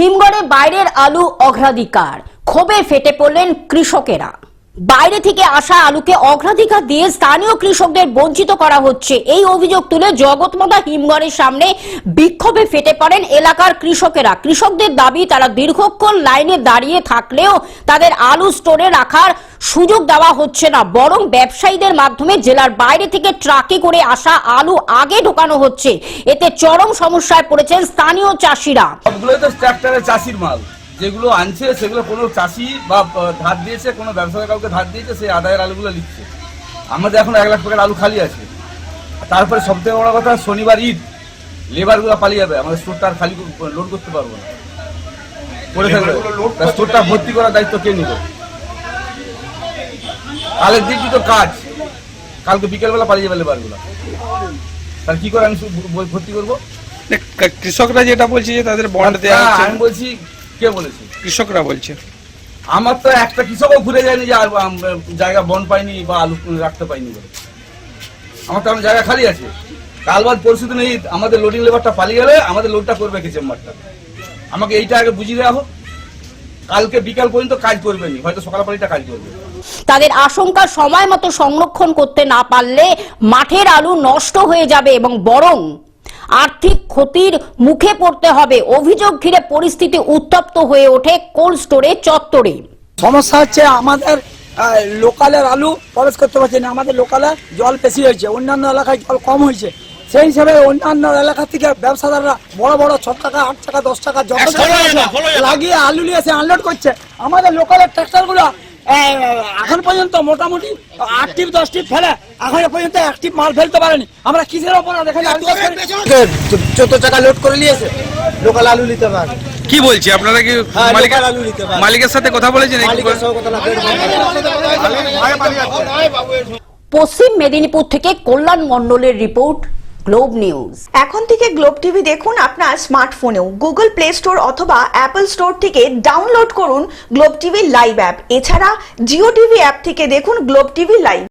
হিমঘরে বাইরের আলু অগ্রাধিকার, ক্ষোভে ফেটে পড়লেন কৃষকেরা। বাইরে থেকে আসা আলুকে অগ্রাধিকার দিয়ে স্থানীয় কৃষকদের বঞ্চিত করা হচ্ছে, এই অভিযোগ তুলে জগৎমদা হিমঘরের সামনে বিক্ষোভে ফেটে পড়েন এলাকার কৃষকেরা। কৃষকদের দাবি, তারা দীর্ঘক্ষণ লাইনে দাঁড়িয়ে থাকলেও তাদের আলু স্টোরে রাখার সুযোগ দেওয়া হচ্ছে না, বরং ব্যবসায়ীদের মাধ্যমে জেলার বাইরে থেকে ট্রাকে করে আসা আলু আগে ঢোকানো হচ্ছে। এতে চরম সমস্যায় পড়েছেন স্থানীয় চাষিরা। সবগুলোই তো ট্রাক্টরের চাষির মাল, যেগুলো আনছে সেগুলো কোনো চাষি বা ধার দিয়েছে, কোনো ব্যবসায়ী কাউকে ধার দিয়েছে, সেই আদায়ের আলুগুলো লিখছে। আমাদের এখন 1 লাখ টাকার আলু খালি আছে। তারপরে সবথেকে বড় কথা, শনিবার ঈদ, লেবারগুলো পালিয়ে যাবে, আমাদের স্টোরটা আর খালি লোড করতে পারবো না, পড়ে থাকবে। স্টোরটা ভর্তি করার দায়িত্ব কে নিবে? কালের দিন তো কাজ, কালকে বিকেলবেলা পালিয়ে যাবে লেবারগুলো, তার কি করে আমি ভর্তি করবো? কৃষকরা যেটা বলছে যে তাদের বন্ড দেওয়া হচ্ছে, আমি বলছি কে বলেছে? কৃষকরা বলছে। আমার তো একটা কৃষকও ঘুরে যায়নি যে জায়গা বন পাইনি বা আলু রাখতে পাইনি বলে। আমার তো আমার জায়গা খালি আছে। কাল বাদ পরশু দিন ঈদ, আমাদের লোডিং লেবারটা পালিয়ে গেলে আমাদের লোডটা করবে কি চেম্বারটা? আমাকে এইটা আগে বুঝিয়ে দেওয়া হোক। কালকে বিকাল পর্যন্ত কাজ করবেনি, হয়তো সকাল পালিটা কাজ করবে। তাদের আশঙ্কা, সময় মতো সংরক্ষণ করতে না পারলে মাঠের আলু নষ্ট হয়ে যাবে এবং বরং আর্থিক ক্ষতির মুখে পড়তে হবে। অভিযোগ ঘিরে পরিস্থিতি উত্তপ্ত হয়ে ওঠে কোল্ড স্টোরের চত্বরে। সমস্যা হচ্ছে আমাদের লোকালের আলু প্রবেশ করতে পারছে না। আমাদের লোকালে জল বেশি হয়েছে, অন্যান্য এলাকায় জল কম হয়েছে। সেই হিসাবে অন্যান্য এলাকা থেকে ব্যবসাদাররা বড় বড় 6 টাকা 8 টাকা 10 টাকা যত লাগিয়ে আলু নিয়ে এসে আনলোড করছে। আমাদের লোকালের ট্রাক্টরগুলো এখন পর্যন্ত মোটামুটি 8 টিপ 10 টিপ ফেলে, এখন পর্যন্ত 1 টিপ মাল ফেলতে পারেনি। আমরা কিসের ওপর দেখেন 14 টাকা লোড করে নিয়েছে, লোকাল আলু নিতে পারে। কি বলছি, আপনারা কি মালিকের সাথে কথা বলেছেন? পশ্চিম মেদিনীপুর থেকে কল্যাণ মণ্ডলের রিপোর্ট, গ্লোব নিউজ। এখন থেকে গ্লোব টিভি দেখুন আপনার স্মার্টফোনেও। গুগল প্লে স্টোর অথবা অ্যাপল স্টোর থেকে ডাউনলোড করুন গ্লোব টিভি লাইভ অ্যাপ। এছাড়া জিও টিভি অ্যাপ থেকে দেখুন গ্লোব টিভি লাইভ।